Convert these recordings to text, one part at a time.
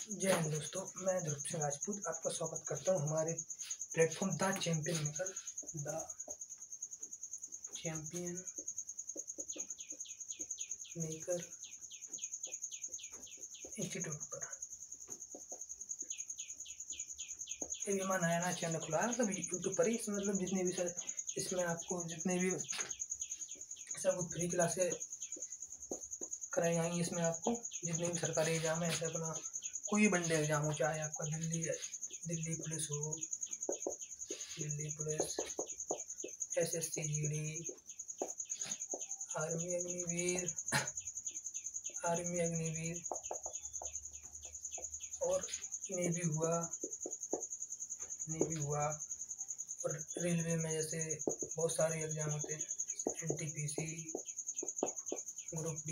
जय हिंद दोस्तों, मैं ध्रुव सिंह राजपूत आपका स्वागत करता हूं हमारे platform the champion maker institute पर। ये हमारा नया चैनल खुला है, मतलब यूट्यूब पर ही। इसमें मतलब जितने भी सर इसमें आपको जितने भी सब फ्री क्लासेस कराई जाएंगी। इसमें आपको जितने भी सरकारी एग्जाम है, ऐसे अपना कोई वनडे एग्जाम हो, चाहे आपका दिल्ली पुलिस हो, Delhi police, SSC GD, army Agniveer और नेवी हुआ और रेलवे में जैसे बहुत सारे एग्जाम होते हैं, NTPC, group D,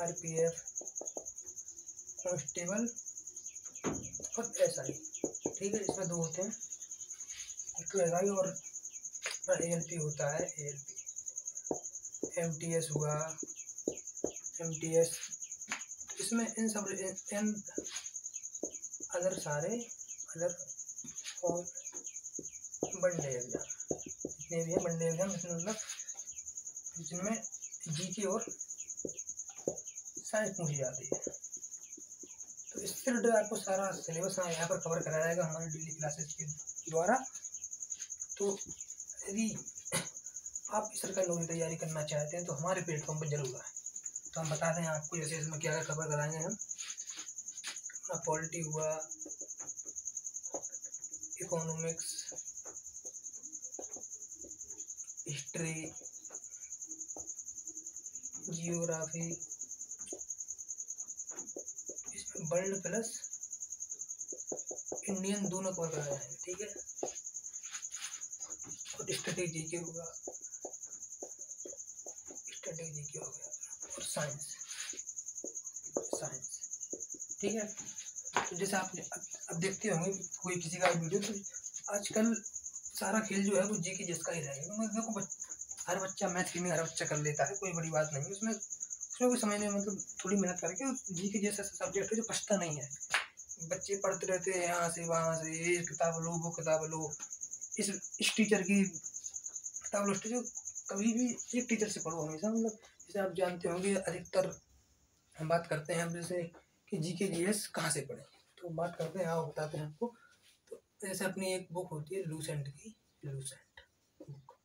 RPF, constable और SI। ठीक है, इसमें दो होते हैं, एक तो SI और ALP होता है। ALP MTS हुआ, MTS। इसमें इन सब अदर और वनडे एग्जाम जितने भी है, वनडे एग्जाम इसमें मतलब जिनमें GK और साइंस पूछी जाती है। तो इससे रिलेटेड आपको सारा सिलेबस यहाँ पर कवर कराया जाएगा हमारे डेली क्लासेस के द्वारा। तो यदि आप इस सरकारी नौकरी तैयारी करना चाहते हैं तो हमारे प्लेटफॉर्म पर जरूर आए। तो हम बताते हैं आपको जैसे इसमें क्या क्या कवर कराएंगे हम। पॉलिटी हुआ, इकोनॉमिक्स, हिस्ट्री, जियोग्राफी, इसमें वर्ल्ड प्लस इंडियन दोनों कवर कराए जाएंगे। ठीक है, और स्ट्रेटेजी के हुआ, और साइंस। ठीक है, तो जैसे आप अब देखते होंगे कोई किसी का वीडियो, तो आजकल सारा खेल जो है वो GK जिसका ही रहेगा। देखो हर बच्चा मैथ की हर बच्चा कर लेता है, कोई बड़ी बात नहीं है उसमें कोई समझने में मतलब थोड़ी मेहनत करके GK जैसा सब्जेक्ट है जो पछता नहीं है। बच्चे पढ़ते रहते हैं यहाँ से वहाँ से, ये किताब लो वो किताब लो, इस टीचर की किताब लो। टीचर कभी भी एक टीचर से पढ़ो हमेशा। मतलब जैसे आप जानते होंगे अधिकतर हम बात करते हैं हम जैसे कि GK GS कहाँ से पढ़े, तो बात करते हैं, हाँ बताते हैं आपको। तो जैसे अपनी एक बुक होती है लूसेंट बुक,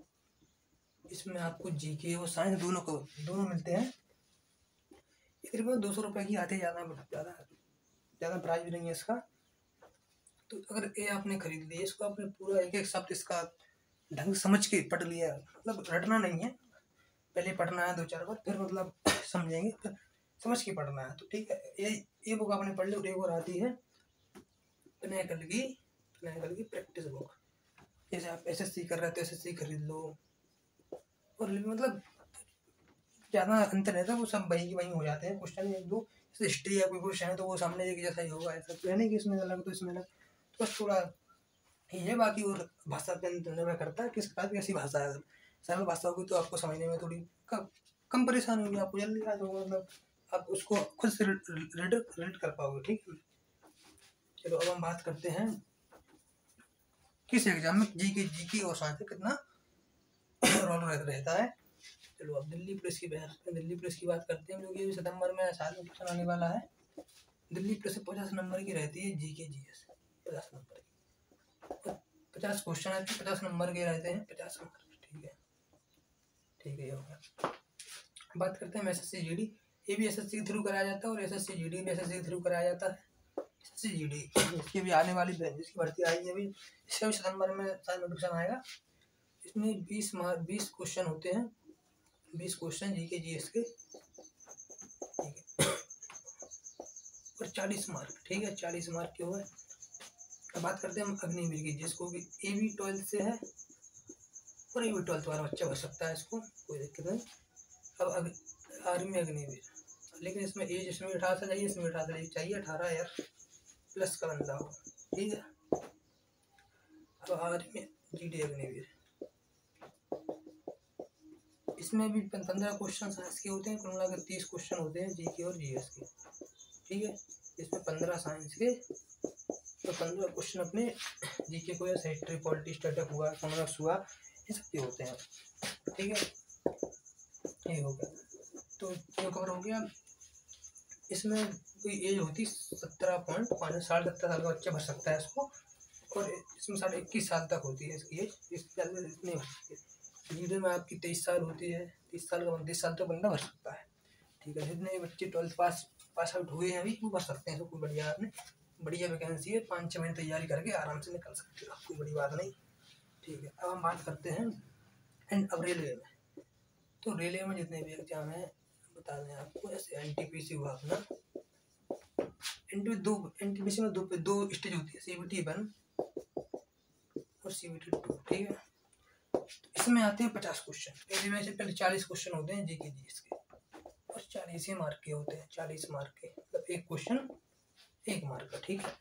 इसमें आपको GK और साइंस दोनों मिलते हैं। तकरीबन 200 रुपये की आते, ज़्यादा प्राइस भी नहीं है इसका। तो अगर ये आपने खरीद लिया, इसको आपने पूरा एक एक शब्द इसका ढंग समझ के पढ़ लिया, मतलब रटना नहीं है, पहले पढ़ना है 2-4 बार, फिर मतलब समझेंगे, फिर समझ के पढ़ना है। तो ठीक है, ये बुक आपने पढ़ ली। और एक और आती है पिनाकल की प्रैक्टिस बुक। जैसे आप SSC कर रहे हो तो SSC खरीद लो, और मतलब ज़्यादा अंतर रहता है, वो सब वही हो जाते हैं क्वेश्चन। एक दो जैसे हिस्ट्री या कोई क्वेश्चन है तो वो सामने एक जैसा ही होगा, ऐसा तो है नहीं कि इसमें अलग तो इसमें अलग, तो बस थोड़ा ही है। बाकी और भाषा पे निर्भर करता है किस प्रकार की ऐसी भाषा है। सरल भाषा होगी तो आपको समझने में थोड़ी कम परेशानी होगी, आपको जल्दी याद होगा, मतलब आप उसको खुद से रिलेट कर पाओगे। ठीक है, चलो अब हम बात करते हैं किस एग्जाम में GK और साइंस में कितना रोल रहता है। चलो अब दिल्ली पुलिस की बात करते हैं, जो कि सितंबर में साल में क्वेश्चन आने वाला है। दिल्ली पुलिस 50 नंबर की रहती है, GK GS 50 नंबर की, 50 क्वेश्चन आते हैं, 50 नंबर के रहते हैं, 50 नंबर। ठीक है, ये हो गया। बात करते हैं SSC GD। ये भी SSC के थ्रू कराया जाता है और SSC GD भी SSC के थ्रू कराया जाता है। SSC GD इसकी भी आने वाली जिसकी भर्ती आई है अभी, इसका भी सितंबर में शायद नोटिफिकेशन आएगा। इसमें 20 क्वेश्चन होते हैं, 20 क्वेश्चन GK GS के, ठीक है, और 40 मार्क। ठीक है, 40 मार्क के हुए। अब बात करते हैं हम अग्निवीर की, जिसको कि ये भी 12th से है और ये भी 12th वाला बच्चा भर सकता है, इसको कोई दिक्कत नहीं। अब आर्मी अग्निवीर, लेकिन इसमें एज इसमें 18 से चाहिए, इसमें 18 से चाहिए, 18 ईयर प्लस का बंदा हो। ठीक है, अब आर्मी GD अग्निवीर, इसमें भी 15 क्वेश्चन साइंस के होते हैं, कुल मिलाकर 30 क्वेश्चन होते हैं जीके और जीएस के। ठीक है, इसमें 15 साइंस के तो 15 क्वेश्चन अपने जीके को, जैसे हिस्ट्री, पॉलिटी, स्टैटिक हुआ, इकोनॉमिक्स हुआ, ये सब के होते हैं। ठीक है, ये हो गया, तो ये कवर हो गया। इसमें कोई एज होती 17.5, 17.5 साल का बच्चा भर सकता है इसको, और इसमें 21 साल तक होती है इसकी एज, इससे ज़्यादा इतनी भर सकती है। लीडर में आपकी 23 साल होती है, 30 साल का 29 साल तक बंदा भर सकता है। ठीक है, जितने बच्चे 12th पास आउट हुए हैं अभी वो भर सकते हैं, तो कोई बढ़िया वैकेंसी है, 5-6 महीने तैयारी करके आराम से निकल सकते हो, कोई बड़ी बात नहीं। ठीक है, अब हम बात करते हैं अब रेलवे में। तो रेलवे में जितने भी एग्जाम हैं बता दें आपको, जैसे एनटीपीसी हुआ अपना, एनटीपीसी में दो स्टेज होती है, CBT 1 और CBT 2। ठीक है, इसमें आते हैं 50 क्वेश्चन। रेलवे में से पहले 40 क्वेश्चन होते हैं जीके जीएस के, और 40 मार्क के होते हैं, 40 मार्क के, मतलब एक क्वेश्चन 1 मार्क का। ठीक है,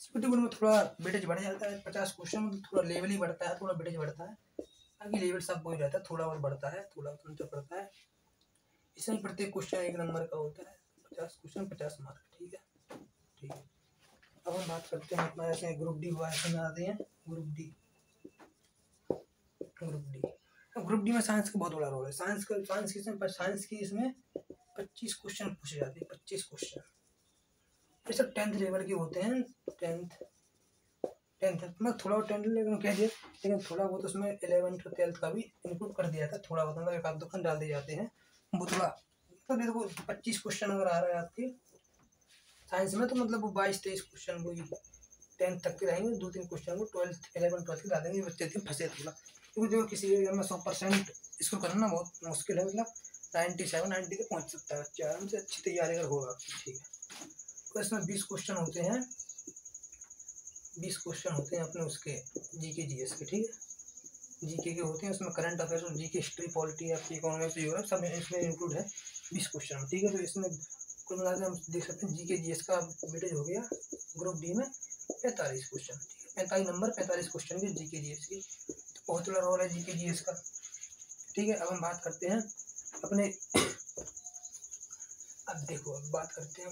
CBT 1 में थोड़ा वेटेज बढ़ जाता है, 50 क्वेश्चन मतलब थोड़ा लेवल ही बढ़ता है, थोड़ा वेटेज बढ़ता है, बाकी लेवल सब वही रहता है, थोड़ा और बढ़ता है, थोड़ा अंतर पड़ता है। इसमें प्रत्येक क्वेश्चन 1 नंबर का होता है, 50 क्वेश्चन 50 मार्क। ठीक है, ठीक है, अब हम बात करते हैं अपना, जैसे ग्रुप डी हुआ, इसमें आते हैं ग्रुप डी। ग्रुप डी में साइंस का बहुत बड़ा रोल है। साइंस की इसमें 25 क्वेश्चन पूछे जाते हैं, 25 क्वेश्चन। ये सब 10th लेवल के होते हैं, 10th मतलब थोड़ा 10th लेवल कह दिया, लेकिन थोड़ा बहुत उसमें 11th और 12th का भी इंक्लूड कर दिया था, थोड़ा बहुत मतलब एक आध दो खंड डाल दिए जाते हैं, वो थोड़ा तो देखो 25 क्वेश्चन अगर आ रहा है आपके साइंस में, तो मतलब वो 22-23 क्वेश्चन वो 10th तक के रहेंगे, 2-3 क्वेश्चन को 11th-12th के डाल देंगे, बच्चे फंसे थोड़ा, क्योंकि देखो किसी एरिया में 100% इसको करना बहुत मुश्किल है, मतलब 97-90 तक पहुँच सकता है बच्चा आराम से, अच्छी तैयारी अगर होगा। ठीक है, तो इसमें 20 क्वेश्चन होते हैं, 20 क्वेश्चन होते हैं अपने उसके जीके जीएस के। ठीक है, जीके के होते हैं, उसमें करंट अफेयर्स और जीके, हिस्ट्री, पॉलिटी, आपकी इकोनॉमिक्स, यूरोप सब इसमें इंक्लूड है 20 क्वेश्चन। ठीक है, तो इसमें कुल मिलाकर हम देख सकते हैं जीके जीएस का वेटेज हो गया ग्रुप डी में 45 क्वेश्चन। ठीक है, 45 नंबर 45 क्वेश्चन के जीके जीएस की, तो बहुत बड़ा रोल है जीके जीएस का। ठीक है, अब हम बात करते हैं अपने, अब देखो अब बात करते हैं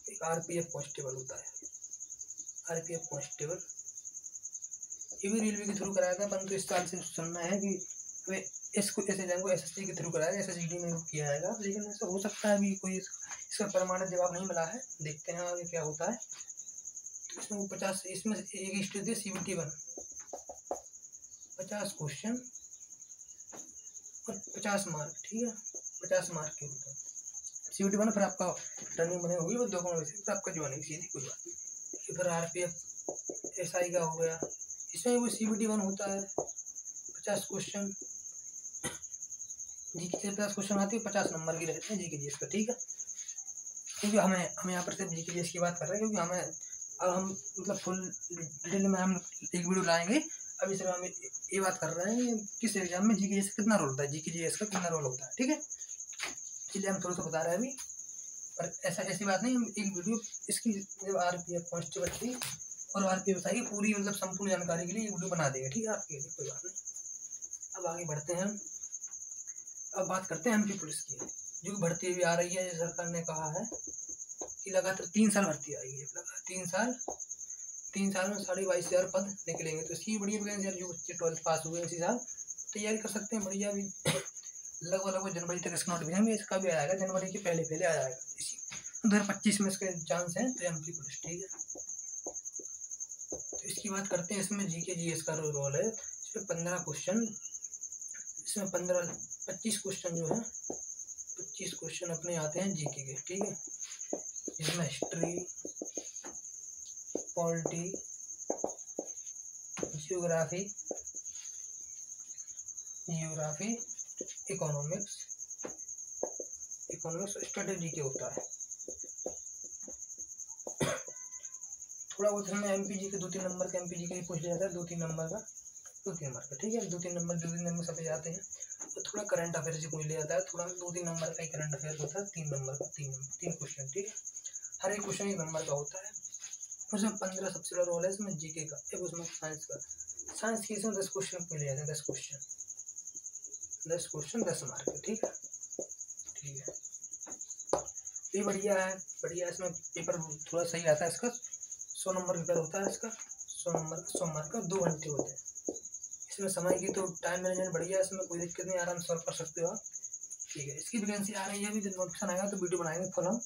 एक आरपीएफ कांस्टेबल होता है, आरपीएफ कांस्टेबल, ये भी रेलवे के थ्रू कराया था, परंतु इस साल से सुनना है कि हमें इसको ऐसे एग्जाम को एसएससी के थ्रू कराया, SSGD में किया जाएगा, लेकिन ऐसा हो सकता है अभी कोई इसका प्रमाणित जवाब नहीं मिला है, देखते हैं आगे क्या होता है। तो इसमें 50, इसमें एक स्टेज है CBT 1, 50 क्वेश्चन और 50 मार्क। ठीक है, 50 मार्क के होते हैं CBT 1, फिर आपका टर्निंग बने होगी और डॉक्यूमेंट फिर आपका ज्वाइनिंग सीधी, कोई बात नहीं। फिर RPF SI का हो गया, इसमें वो CBT 1 होता है, 50 क्वेश्चन, जीके से 50 क्वेश्चन आती है, 50 नंबर की रहते हैं जीके जीएस का। ठीक है, क्योंकि हम यहाँ पर सिर्फ जीके जीएस की बात कर रहे हैं, क्योंकि हमें अब हम मतलब फुल डिटेल में हम एक वीडियो लाएंगे, अभी सिर्फ हम ये बात कर रहे हैं किस एग्जाम में जीके जीएस का कितना रोल होता है, जीके जीएस का कितना रोल होता है। ठीक है, इसलिए हम थोड़ा सा बता रहे हैं अभी, पर ऐसी बात नहीं, हम एक वीडियो इसकी जब RPF कांस्टेबल की और RPF की पूरी मतलब संपूर्ण जानकारी के लिए ये वीडियो बना देंगे। ठीक है, आपके लिए कोई बात नहीं। अब आगे बढ़ते हैं, अब बात करते हैं MP पुलिस की, जो कि भर्ती भी आ रही है। सरकार ने कहा है कि लगातार 3 साल भर्ती आएगी, लगातार 3 साल में 22,500 पद निकलेंगे, तो इसकी बढ़िया वैकेंसी है। जो बच्चे 12th पास हुए इसी साल तैयारी कर सकते हैं, बढ़िया भी लगभग जनवरी तक इसका नोटिफिकेशन भी इसका भी आएगा, जनवरी के पहले आ जाएगा, इसी 2025 में इसके चांस हैं। तो MP पुलिस, ठीक है, तो इसकी बात करते हैं। इसमें जीके जीएस का रोल है, इसमें 15 क्वेश्चन, इसमें 25 क्वेश्चन जो है 25 क्वेश्चन अपने आते हैं जीके के। ठीक है, इसमें history, polity, geography, economics strategy के होता है। थोड़ा बहुत इसमें MPG के 2-3 नंबर का MPG के पूछ जाता है, 2-3 नंबर का। ठीक है, 2-3 नंबर सब जाते हैं। तो थोड़ा करंट अफेयर से पूछ लिया जाता है, थोड़ा 2-3 नंबर का ही करंट अफेयर होता है, 3 नंबर का 3 क्वेश्चन। ठीक है, हर एक क्वेश्चन 1 नंबर का होता है। उसमें 15 सबसे बड़ा रोल है इसमें जीके का, एक उसमें साइंस का। साइंस की इसमें 10 क्वेश्चन पहले जाते हैं, 10 क्वेश्चन 10 मार्क, ठीक है। ठीक है, ये बढ़िया है, बढ़िया। इसमें पेपर थोड़ा सही आता है इसका, 100 नंबर पेपर होता है इसका, 100 मार्क का 2 घंटे होते हैं। इसमें समय की तो टाइम मैनेजमेंट बढ़िया है, इसमें कोई दिक्कत नहीं, आराम से सॉल्व कर सकते हो आप। ठीक है, इसकी वैकेंसी आ रही है अभी, जब नोटिफिकेशन आएगा तो वीडियो बनाएंगे फुल हम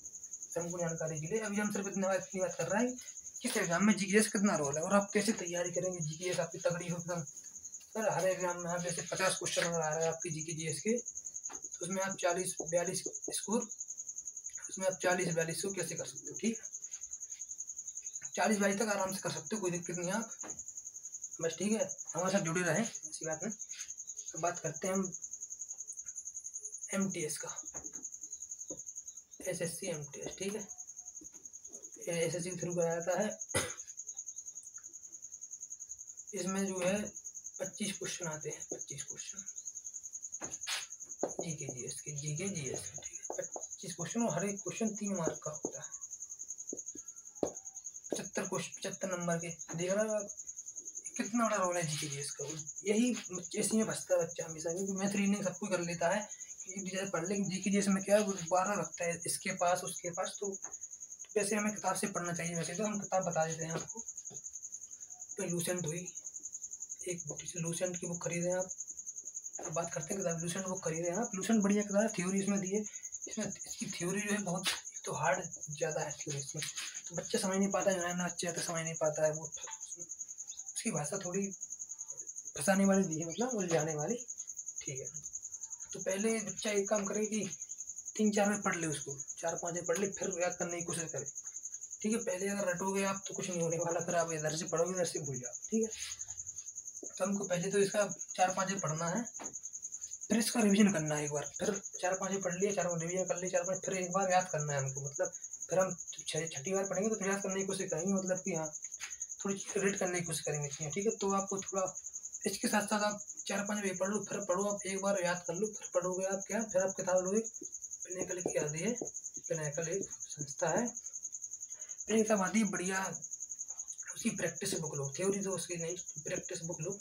हमको जानकारी के लिए। अभी हम सिर्फ इतनी बात कर रहे हैं किस एग्जाम में जीकेएस कितना रोल है और आप कैसे तैयारी करेंगे। जीकेएस आपकी तगड़ी हो एकदम सर, हर एग्जाम में आप जैसे 50 क्वेश्चन अगर आ रहा है आपकी जीकेजीएस के, तो उसमें आप 40-42 स्कोर, उसमें आप 40-42 को कैसे कर सकते हो। ठीक है, 40-42 तक आराम से कर सकते हो, कोई दिक्कत नहीं है आप बस। ठीक है, हमारे साथ जुड़े रहें, ऐसी बात नहीं। तो बात करते हैं हम एमटीएस का, एसएससी एमटीएस। ठीक है, एसएससी के थ्रू कराया जाता है। इसमें जो है 25 क्वेश्चन आते हैं, 25 क्वेश्चन जीके जीएस के, जीके जीएस के। ठीक है, 25 क्वेश्चन और हर एक क्वेश्चन 3 मार्क का होता है। 75 नंबर के, देख रहे हो आप कितना बड़ा रोल है जीके जीएस का। यही इसी में फंसता है बच्चा हमेशा, क्योंकि मैथ रीजनिंग सब कुछ कर लेता है कि पढ़ ले, जीके जीएस में क्या है वो 12 रखता है, इसके पास उसके पास। तो वैसे हमें किताब से पढ़ना चाहिए, वैसे तो हम किताब बता देते हैं आपको। तो लूसेंट हुई एक, लूसेंट की बुक खरीदें आप। तो बात करते हैं किताब, लूसेंट बुक खरीदें आप। लूसेंट बढ़िया किताब है, थ्योरी इसमें दी है, इसमें इसकी थ्योरी जो है बहुत तो हार्ड ज़्यादा है थ्योरी इसमें, तो बच्चा समझ नहीं पाता है, ना बच्चे तो समझ नहीं पाता है वो। उसकी भाषा थोड़ी फंसाने वाली दी है, मतलब उलझाने वाली। ठीक है, तो पहले बच्चा एक काम करे कि 3-4 में पढ़ ले उसको, 4-5 में पढ़ ले, फिर याद करने की कोशिश करे। ठीक है, पहले अगर रटोगे आप तो कुछ नहीं होने वाला, फिर आप इधर से पढ़ोगे इधर से भूल जाओ। ठीक है, तो हमको पहले तो इसका 4-5 में पढ़ना है, फिर इसका रिवीजन करना है एक बार। फिर 4-5 में पढ़ लिया, 4 रिवीजन कर लिया, 4-5 फिर एक बार याद करना है हमको। मतलब फिर हम 6ठी बार पढ़ेंगे तो फिर याद करने की कोशिश करेंगे, मतलब कि हाँ थोड़ी चीज़ रीड करने की कोशिश करेंगे इसमें। ठीक है, तो आपको थोड़ा इसके साथ साथ आप 4-5 में पढ़ लो, फिर पढ़ो आप एक बार याद कर लो, फिर पढ़ोगे आप क्या, फिर आप किताब लोगे। पिनाकल की आती है, पिनाकल एक संस्था है, एक किताब आती है बढ़िया, उसकी प्रैक्टिस बुक लो, थ्योरी तो उसकी नहीं, प्रैक्टिस बुक लो।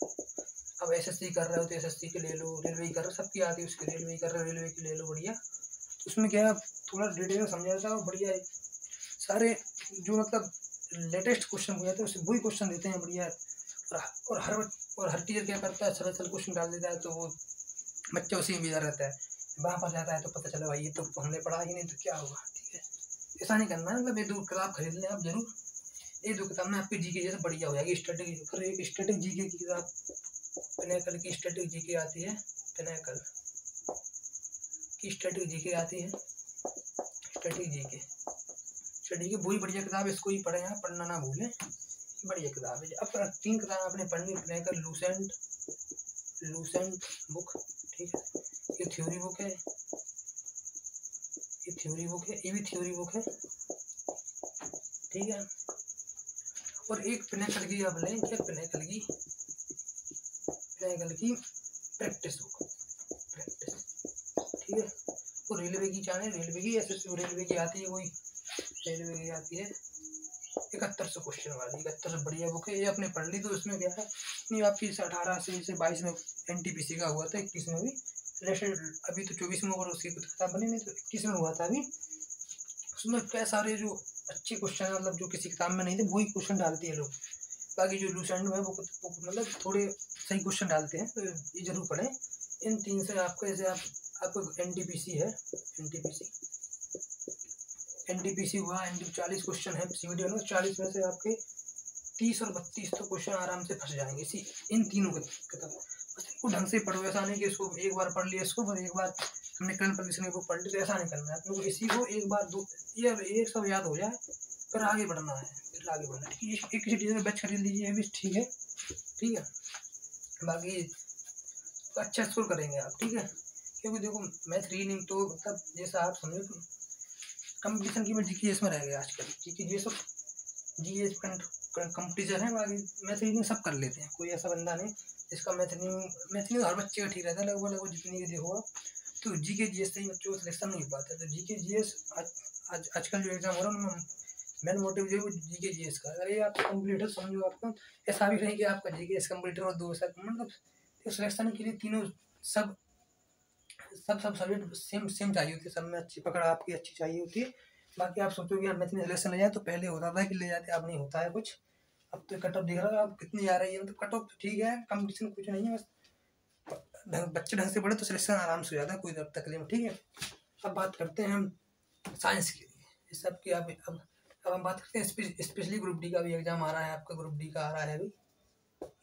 अब एसएससी कर रहे हो तो एसएससी के ले लो, रेलवे कर रहे हो, सबकी आती है उसकी, रेलवे कर रहे हो रेलवे की ले लो, बढ़िया। तो उसमें क्या है थोड़ा डिटेल समझा जाता है, बढ़िया है। सारे जो मतलब लेटेस्ट क्वेश्चन हो जाते हैं उससे वही क्वेश्चन देते हैं, बढ़िया। और हर टीचर क्या करता है, सरल क्वेश्चन डाल देता है, तो वो बच्चा उसी में बिजा रहता है। वहाँ पर जाता है तो पता चला भाई ये तो हमने पढ़ा ही नहीं, तो क्या होगा। ठीक है, ऐसा नहीं करना है, मतलब ये 2 किताब खरीद लें आप जरूर। ये 2 किताब में आपकी जीके जैसे बढ़िया हो जाएगी, स्टैटिक। फिर एक स्टैटिक जीके की किताब, पिनाकल की स्टैटिक जीके आती है, पिनाकल की स्टैटिक जीके आती है, स्टैटिक जीके वही बढ़िया किताब, इसको ही पढ़ें आप, पढ़ना ना भूलें, बढ़िया किताब है। अब 3 किताब आपने पढ़नी, पिनाकल, लूसेंट बुक। ठीक है, ये थ्योरी बुक है, ये थ्योरी बुक है, ये भी थ्योरी बुक है। ठीक है, और एक पिनाकल की आप लें, क्या पिनाकल की प्रैक्टिस बुक, प्रैक्टिस। ठीक है, वो रेलवे की चाहे, रेलवे की एसएससी रेलवे की आती है, कोई रेलवे की आती है 7100 क्वेश्चन वाली, 7100 बढ़िया बुक है, ये आपने पढ़ ली। तो इसमें क्या है, नहीं आपकी 18 से 22 में एनटीपीसी का हुआ था, 21 में भी अभी तो 24 में और उसकी किताब बनी नहीं, तो 21 में हुआ था अभी। उसमें क्या सारे जो अच्छे क्वेश्चन है, मतलब जो किसी किताब में नहीं थे वही क्वेश्चन डालते हैं लोग। बाकी जो लूसेंट में वो मतलब थोड़े सही क्वेश्चन डालते हैं, तो ये जरूर पढ़ें। इन 3 से आपको जैसे आपको एनटीपीसी है, एनटीपीसी हुआ, 40 क्वेश्चन है सीवीडी में, 40 में से आपके 30 और 32 तो क्वेश्चन आराम से फंस जाएंगे इसी इन तीनों किताब। बस इनको ढंग से पढ़ो, ऐसा नहीं कि इसको एक बार पढ़ लिया, इसको एक बार हमने करंट कंडीशन को पढ़ लिया, तो ऐसा नहीं करना है अपने को। इसी को एक बार 2 या एक सब याद हो जाए, फिर आगे बढ़ना है, फिर आगे बढ़ना है। ठीक है, किसी टीचर का बैच खरीद लीजिए, ये भी ठीक है। ठीक है, बाकी अच्छा स्कोर करेंगे आप। ठीक है, क्योंकि देखो मैथ रीडिंग तो मतलब जैसा आप समझो तो कंपटीशन की में जीकेएस में रह गया आजकल, जीकेएस सब जीएस कंपटीशन है। बाकी मैथ रीडिंग सब कर लेते हैं, कोई ऐसा बंदा नहीं जिसका मैथ रीडिंग हर बच्चे का ठीक रहता है, लगभग जितनी भी देखो आप। तो जीके जीएस से ही बच्चों का सिलेक्शन नहीं हो पाता है। तो जीके जीएस आजकल जो एग्जाम हो रहा है उनमें मेन मोटिव जो है वो जीके जीएस का। अगर ये आप कंप्लीट है समझो आपको ऐसा भी नहीं कि आपका जीके एस कंप्लीटर और 2 साल मतलब सिलेक्शन के लिए तीनों सब सब्जेक्ट सेम चाहिए होती है, सब में अच्छी पकड़ आपकी अच्छी चाहिए होती है। बाकी आप सोचोगे आप मैथ में सिलेक्शन ले जाए तो पहले होता था कि ले जाते, अब नहीं होता है कुछ। अब तो कट ऑफ दिख रहा है आप कितनी आ रही है, मतलब कट ऑफ ठीक है, कंपटीशन कुछ नहीं है, बस बच्चे ढंग से पढ़े तो सिलेक्शन आराम से हो जाता है, कोई तकलीफ। ठीक है, अब बात करते हैं हम साइंस के लिए इस सब की। अब हम बात करते हैं स्पेशली ग्रुप डी का भी एग्जाम आ रहा है आपका, ग्रुप डी का आ रहा है अभी,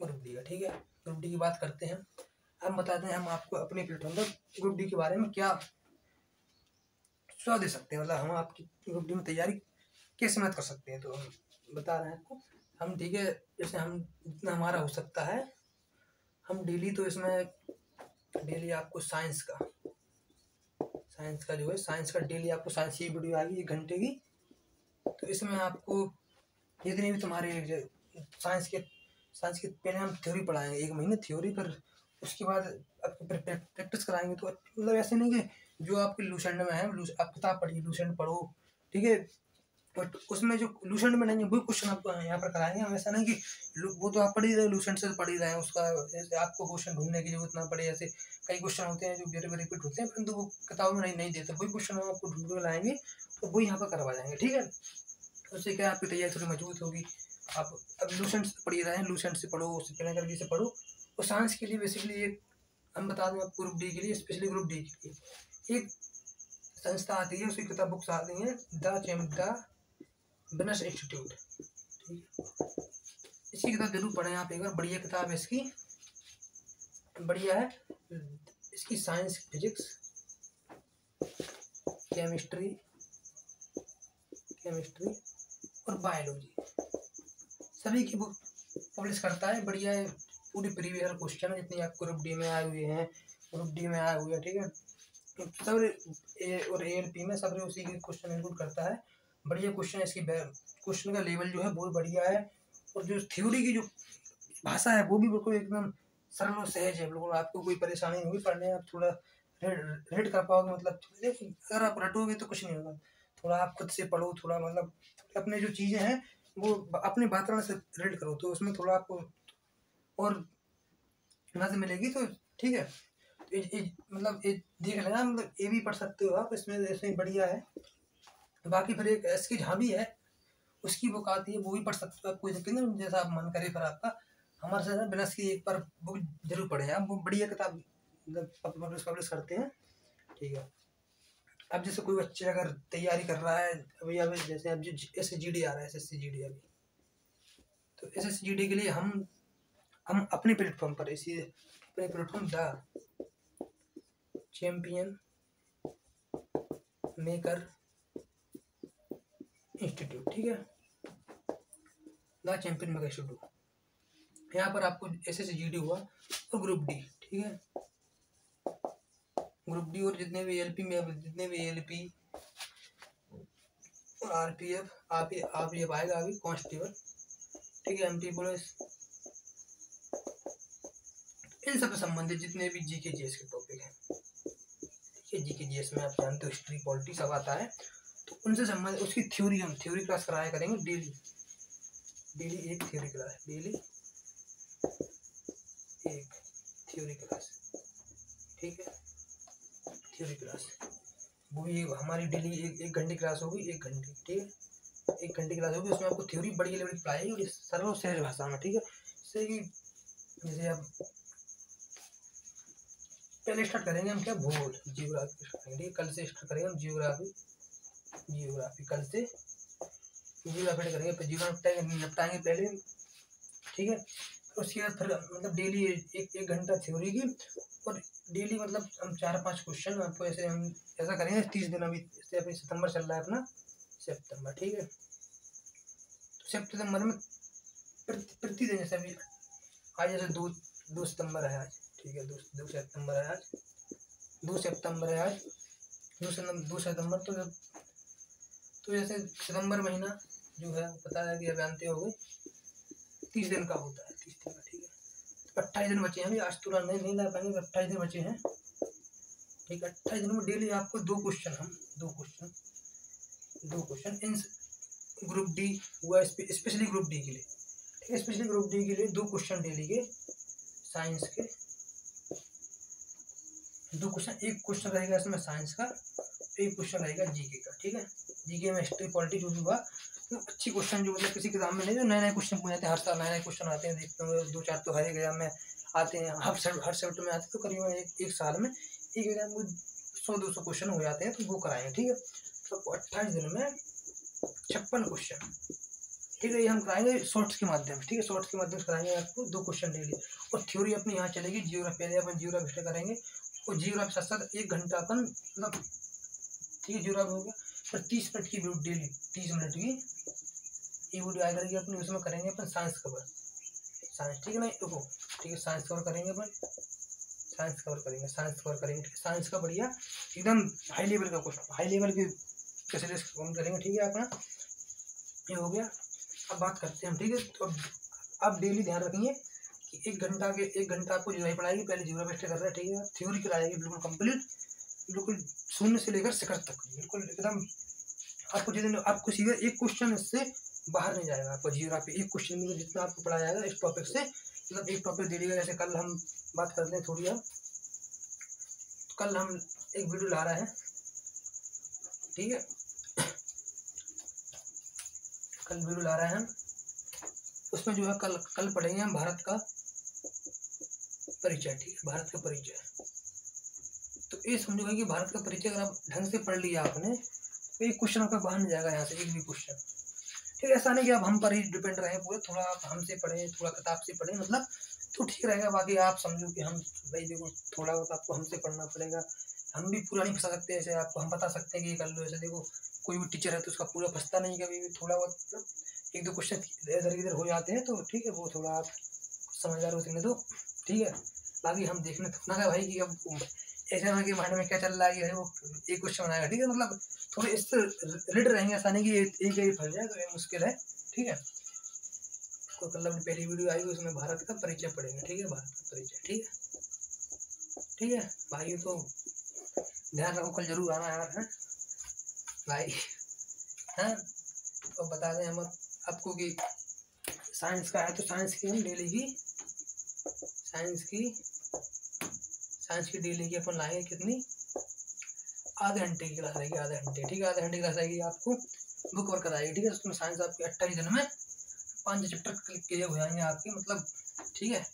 ग्रुप डी का। ठीक है, ग्रुप डी की बात करते हैं। हम बताते हैं हम आपको अपने प्लेटफॉर्म पर ग्रुप डी के बारे में क्या सुझाव दे सकते हैं, मतलब हम आपकी ग्रुप डी में तैयारी कैसे मत कर सकते हैं, तो हम बता रहे हैं आपको हम। ठीक है, जैसे हम जितना हमारा हो सकता है हम डेली, तो इसमें डेली आपको साइंस का जो है साइंस का डेली आपको साइंस की वीडियो आएगी 1 घंटे की। तो इसमें आपको जितने भी तुम्हारे साइंस के पहले हम थ्योरी पढ़ाएंगे 1 महीने थ्योरी, पर उसके बाद आपको प्रैक्टिस कराएंगे। तो मतलब ऐसे नहीं कि जो आपके लूसेंट में है आप किताब पढ़िए, लूसेंट पढ़ो। ठीक है, बट उसमें जो लूसेंट में नहीं है वही क्वेश्चन आपको यहाँ पर कराएंगे हम। ऐसा नहीं कि वो तो आप पढ़ ही रहे, लूसेंट से पढ़ ही रहे हैं, उसका आपको क्वेश्चन ढूंढने की जरूरत ना पड़े। ऐसे कई क्वेश्चन होते हैं जो बेरे रिपीट होते हैं, परंतु वो किताबों में नहीं देते, वही क्वेश्चन हम आपको ढूंढ के लाएंगे तो वही यहाँ पर करवा जाएंगे। ठीक है, उससे क्या आपकी तैयारी थोड़ी मजबूत होगी। आप अब लूसेंट से पढ़ ही रहे हैं, लूसेंट से पढ़ो, उससे प्लेनर से पढ़ो। और साइंस के लिए बेसिकली एक हम बता दें आपको, ग्रुप डी के लिए, स्पेशली ग्रुप डी के लिए एक संस्था आती है, उसकी किताब बुक्स आती हैं, द बिजनेस इंस्टीट्यूट। ठीक है, इसकी किताब जरूर पढ़ें आप एक बार, बढ़िया किताब है इसकी, बढ़िया है इसकी। साइंस, फिजिक्स, केमिस्ट्री और बायोलॉजी सभी की बुक पब्लिश करता है, बढ़िया है। पूरी प्रीवियस क्वेश्चन जितने आपको ग्रुप डी में आए हुए हैं, ग्रुप डी में आए हुए हैं। ठीक है, सब ए और ALP में सब उसी के क्वेश्चन इंक्लूड करता है, बढ़िया क्वेश्चन। इसकी क्वेश्चन का लेवल जो है बहुत बढ़िया है, और जो थ्योरी की जो भाषा है वो भी बिल्कुल एकदम सरल और सहज है, बिल्कुल आपको कोई परेशानी नहीं होगी पढ़ने। आप थोड़ा रेड कर पाओगे, मतलब अगर आप रटोगे तो कुछ नहीं होगा। थोड़ा आप खुद से पढ़ो, थोड़ा मतलब अपने जो चीज़ें हैं वो अपने वातावरण से रेड करो, तो उसमें थोड़ा आपको और मदद मिलेगी। तो ठीक है, मतलब देख लेना, मतलब ये भी पढ़ सकते हो आप, इसमें बढ़िया है। बाकी फिर एक एस की झांवी है, उसकी बुक आती है, वो भी पढ़ सकते हो आप, कोई दिक्कत नहीं, जैसा आप मन करे। पर आपका हमारे साथ बिनस की एक बार बुक जरूर पढ़े आप, वो बढ़िया किताब पब्लिश करते हैं। ठीक है, अब जैसे कोई बच्चे अगर तैयारी कर रहा है अभी जैसे अब SSGD आ रहा है, SSCGD अभी, तो SSCGD के लिए हम अपने प्लेटफॉर्म पर अपने platform the champion maker institute, ठीक है, द चैंपियन मेकर इंस्टीट्यूट, यहाँ पर आपको SSGD हुआ और ग्रुप डी। ठीक है, ग्रुप डी और जितने भी ALP और RPF आएगा अभी कांस्टेबल। ठीक है, MT पुलिस, इन सब से संबंधित जितने भी GK GS के टॉपिक हैं। ठीक है, GK GS में आप जानते हो हिस्ट्री पॉलिटी सब आता है, तो उनसे संबंधित उसकी थ्योरी हम थ्योरी क्लास कराया करेंगे डेली एक थ्योरी क्लास, डेली एक थ्योरी क्लास। ठीक है, थ्योरी क्लास वो भी हमारी डेली एक घंटे क्लास होगी, 1 घंटे। ठीक है, 1 घंटे क्लास होगी, उसमें आपको थ्योरी बड़ी लेवल की पढ़ाएगी और सरल और सहज भाषा में। ठीक है, जैसे कि जैसे आप पहले स्टार्ट करेंगे हम क्या, भूगोल, जियोग्राफी स्टार्ट करेंगे, कल से स्टार्ट करेंगे हम जियोग्राफी कल से जियोग्राफी करेंगे, फिर जियोग्राफी निपटाएंगे पहले। ठीक है, उसके बाद फिर मतलब डेली एक घंटा थ्योरी की, और डेली मतलब हम 4-5 क्वेश्चन आपको ऐसे हम ऐसा करेंगे 30 दिन। अभी जैसे अभी सितंबर चल रहा है अपना, सितंबर। ठीक है, तो सितंबर में प्रतिदिन जैसे अभी आज जैसे 2 सितंबर है आज। ठीक है, 2 सितंबर है आज, 2 सितंबर है आज, 2 सितंबर। तो जैसे सितंबर महीना जो है पता है कि अब जानते हो गए 30 दिन का होता है, 30 दिन का। ठीक है, तो 28 दिन बचे हैं अभी, आज पूरा नहीं ला पाएंगे, 28 दिन बचे हैं। ठीक है, 28 दिन में डेली आपको 2 क्वेश्चन इन ग्रुप डी हुआ, स्पेशली ग्रुप डी के लिए, ठीक है। स्पेशली ग्रुप डी के लिए 2 क्वेश्चन डेली के साइंस के, 2 क्वेश्चन, एक क्वेश्चन रहेगा इसमें साइंस का, एक क्वेश्चन रहेगा जीके का, ठीक है। जीके में हिस्ट्री पॉलिटी जो भी हुआ तो अच्छी क्वेश्चन जो मतलब किसी किताब में नहीं, जो नए नए क्वेश्चन पूछे जाते हैं, हर साल नए नए क्वेश्चन आते हैं, देखते होंगे 2-4 तो हर एक एग्जाम में आते हैं, हर सब्जेक्ट में आते हैं, तो करीबन एक साल में एक एग्जाम में 100-200 क्वेश्चन हो जाते हैं, तो वो कराएंगे, ठीक है। तो 28 दिन में 56 क्वेश्चन, ठीक है, ये हम कराएंगे शॉर्ट्स के माध्यम से, ठीक है। शॉर्ट्स के माध्यम से कराएंगे आपको 2 क्वेश्चन डेली, और थ्योरी अपनी यहाँ चलेगी। जियोग्राफी, पहले अपन जियोग्राफी करेंगे, और जियोग्राफी साथ साथ 1 घंटा अपन मतलब, ठीक है, जियोग्राफी हो गया, पर 30 मिनट की वीडियो डेली, 30 मिनट की ये वीडियो आया करेगी अपनी, उसमें करेंगे अपन साइंस कवर, साइंस, ठीक है ना, देखो, ठीक है, साइंस कवर करेंगे अपन, साइंस कवर करेंगे, साइंस कवर करेंगे, ठीक है। साइंस का बढ़िया एकदम हाई लेवल का क्वेश्चन, हाई लेवल के स्पेशलिस्ट करेंगे, ठीक है। अपना ये हो गया। अब बात करते हैं हम, ठीक है। तो अब डेली ध्यान रखेंगे कि 1 घंटा आपको जियोग्राफी पढ़ाएगी, पहले जियोग्राफी कर रहा है, ठीक है। थ्योरी कराएगी बिल्कुल कंप्लीट, बिल्कुल शून्य से लेकर शिखर तक, बिल्कुल एकदम आपको जितने, आपको सीधा एक क्वेश्चन इससे बाहर नहीं जाएगा, आपको जियोग्राफी एक क्वेश्चन में जितना आपको पढ़ाया जाएगा इस टॉपिक से, मतलब एक टॉपिक दे देगा। जैसे कल हम बात करते हैं थोड़ी, अब कल हम एक वीडियो ला रहे हैं, ठीक है, कल वीडियो ला रहे हैं हम, उसमें जो है कल पढ़ेंगे हम भारत का परिचय, ठीक है, भारत का परिचय। तो ये समझोगे कि भारत का परिचय अगर आप ढंग से पढ़ लिया आपने, तो एक क्वेश्चन आपका बाहर नहीं जाएगा यहाँ से, एक भी क्वेश्चन, ठीक है। ऐसा नहीं कि आप हम पर ही डिपेंड रहे पूरे, थोड़ा आप हमसे पढ़ें, थोड़ा किताब से पढ़ें, मतलब तो ठीक रहेगा। बाकी आप समझो कि हम भाई देखो, थोड़ा बहुत आपको हमसे पढ़ना पड़ेगा, हम भी पूरा नहीं फंसा सकते, ऐसे आपको हम बता सकते हैं कि ये कर लो, ऐसे देखो कोई भी टीचर है तो उसका पूरा फंसता नहीं, कभी भी थोड़ा बहुत मतलब 1-2 क्वेश्चन इधर इधर हो जाते हैं, तो ठीक है, वो थोड़ा आप समझदार हो सकते, तो ठीक है। बाकी हम देखने थोड़ा ना भाई कि अब ऐसे ना कि माइंड में क्या चल रहा है कि वो एक क्वेश्चन बनाएगा, ठीक है, मतलब थोड़े इससे रिलेटेड रहेंगे, ऐसा नहीं कि एक ही फंस जाए, तो ये मुश्किल है, ठीक है। तो कल अपनी पहली वीडियो आई उसमें भारत का परिचय पढ़ेंगे, ठीक है, भारत का परिचय, ठीक है, ठीक है भाई। तो ध्यान रखो, कल जरूर आना यार, है भाई, हैं। तो बता दें हम आपको कि साइंस का है, तो साइंस की हम डेली की, साइंस की डेली की अपन लाएंगे कितनी, आधे घंटे की क्लास रहेगी, आधे घंटे, ठीक है, आधे घंटे की क्लास रहेगी, आपको बुक वर्क कराएगी, ठीक है। उसमें साइंस आपके 28 दिन में 5 चैप्टर क्लियर हो जाएंगे आपके, मतलब ठीक है।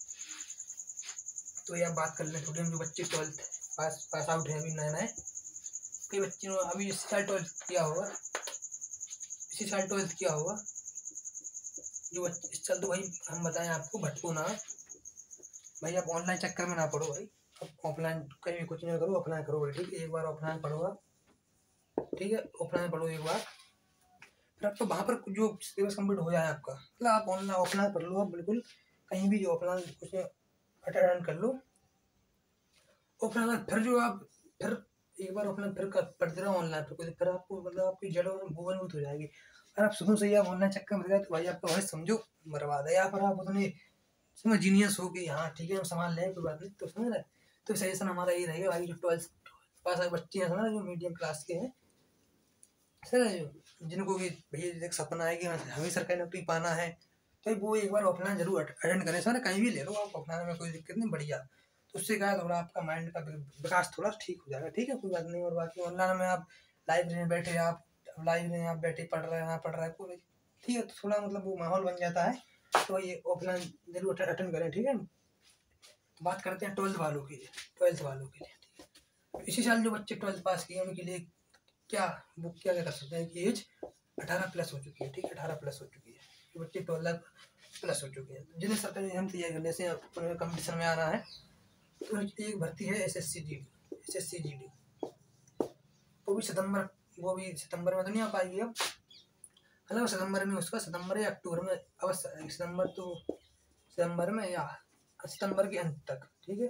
तो ये आप बात कर लें थोड़ी, हम जो बच्चे 12th पास आउट हैं अभी नए नए, कई बच्चे ने अभी इसी साल 12th किया होगा, जो इस साल, तो भाई हम बताएं आपको, भटको ना भाई, आप ऑनलाइन चक्कर में ना पढ़ो भाई, अब ऑफलाइन कहीं भी कुछ नहीं करो, ऑफलाइन करो भाई, ठीक है। एक बार ऑफलाइन पढ़ो आप, ठीक है, ऑफलाइन पढ़ो एक बार, फिर आपको वहाँ पर जो सिलेबस कंप्लीट हो जाए आपका, मतलब आप ऑनलाइन ऑफलाइन पढ़ लो, आप बिल्कुल कहीं भी जो ऑफलाइन कुछ अटेंड कर लो ऑफलाइन, फिर जो आप फिर एक बार ऑफलाइन फिर पढ़ते रहो ऑनलाइन, फिर आपको मतलब आपकी जड़ों में भूवनभूत हो जाएगी। अगर आप शुरू से ही आप ऑनलाइन चक्कर में गए तो भाई आपका भाई समझो बर्बाद है, या फिर आप उतने समझ जीनियस हो कि हाँ ठीक है हम संभाल लें, कोई बात नहीं, तो समझ रहे। तो सजेशन हमारा ये रहेगा भाई, जो 12th पास आए बच्चे हैं समझ, जो मीडियम क्लास के हैं सर, जिनको भी भैया एक सपना है कि हमें सरकारी नौकरी पाना है, तो वो एक बार ऑफलाइन जरूर अटेंड करें सर, कहीं भी ले लो आप ऑफलाइन में, कोई दिक्कत नहीं, बढ़िया। तो उससे क्या है, थोड़ा आपका माइंड का विकास थोड़ा ठीक हो जाएगा, ठीक है, कोई बात नहीं। और बाकी ऑनलाइन में आप लाइब्रेरी में बैठे, आप लाइब्रेरी में आप बैठे पढ़ रहे हैं, यहाँ पढ़ रहे हैं कोई, ठीक है, तो थोड़ा मतलब वो माहौल बन जाता है, तो ये ऑफलाइन जरूर अटेंड करें, ठीक है। बात करते हैं 12th वालों के लिए, 12th वालों के लिए, ठीक है। इसी साल जो बच्चे 12th पास किए उनके लिए क्या वो क्या कर सकते हैं कि एज 18 प्लस हो चुकी है, ठीक है, 18 प्लस हो चुकी है, जो बच्चे 12 प्लस हो चुके हैं, जिन्हें सरकारी हम तैयारी करने से कंपटीशन में आना है, तो एक भर्ती है SSC GD, वो भी सितंबर में तो नहीं आ पाएगी अब, मतलब सितंबर में, उसका सितंबर या अक्टूबर में अवश्य, सितंबर में या सितंबर के अंत तक, ठीक है,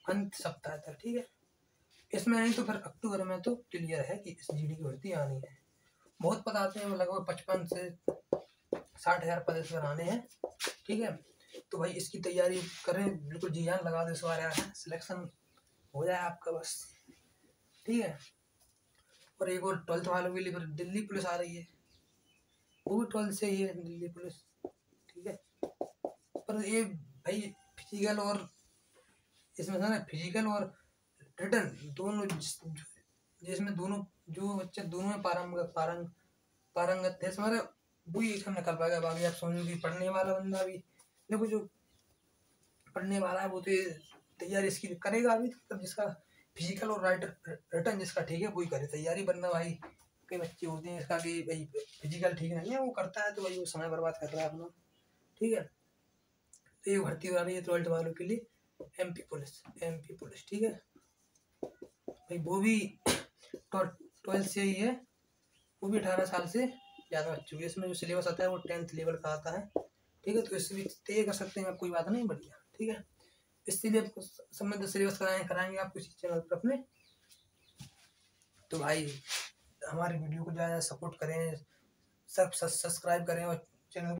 अंत सप्ताह तक, ठीक है। इसमें नहीं तो फिर अक्टूबर में तो क्लियर है कि इस GD की भर्ती आनी है। बहुत पद आते हैं, लगभग 55 से 60,000 पद इस बार आने हैं, ठीक है। तो भाई इसकी तैयारी करें, बिल्कुल जी जान लगा दो, इस बार यार सिलेक्शन हो जाए आपका बस, ठीक है। और एक और 12th वालों के लिए फिर दिल्ली पुलिस आ रही है, वो भी 12 से ही है दिल्ली पुलिस, ठीक है। पर ये भाई फिजिकल और इसमें था ना, फिजिकल और रिटर्न दोनों जिसमें दोनों जो बच्चे दोनों में पारंगत थे हमारे, वही एग्जाम निकल पाएगा। बाकी आप समझो कि पढ़ने वाला बंदा भी, देखो जो पढ़ने वाला है वो तो तैयारी इसकी करेगा अभी, तब जिसका फिजिकल और रिटर्न जिसका ठीक है वही करे तैयारी। बनना भाई कई बच्चे होते हैं इसका कि भाई फिजिकल ठीक नहीं है, वो करता है तो भाई वो समय बर्बाद कर रहा है अपना, ठीक है। तो ये भर्ती हो रही है 12th वालों के लिए, एमपी पुलिस, ठीक है भाई। वो भी 12th से ही है, वो भी 18 साल से ज़्यादा बच्चों के। इसमें जो सिलेबस आता है वो 10th लेवल का आता है, ठीक है। तो इसमें तय कर सकते हैं आप, कोई बात नहीं, बढ़िया, ठीक है। इसीलिए आपको संबंधित सिलेबस कराएंगे आप किसी चैनल पर अपने। तो भाई हमारे वीडियो को ज़्यादा सपोर्ट करें, सब सब्सक्राइब करें और चैनल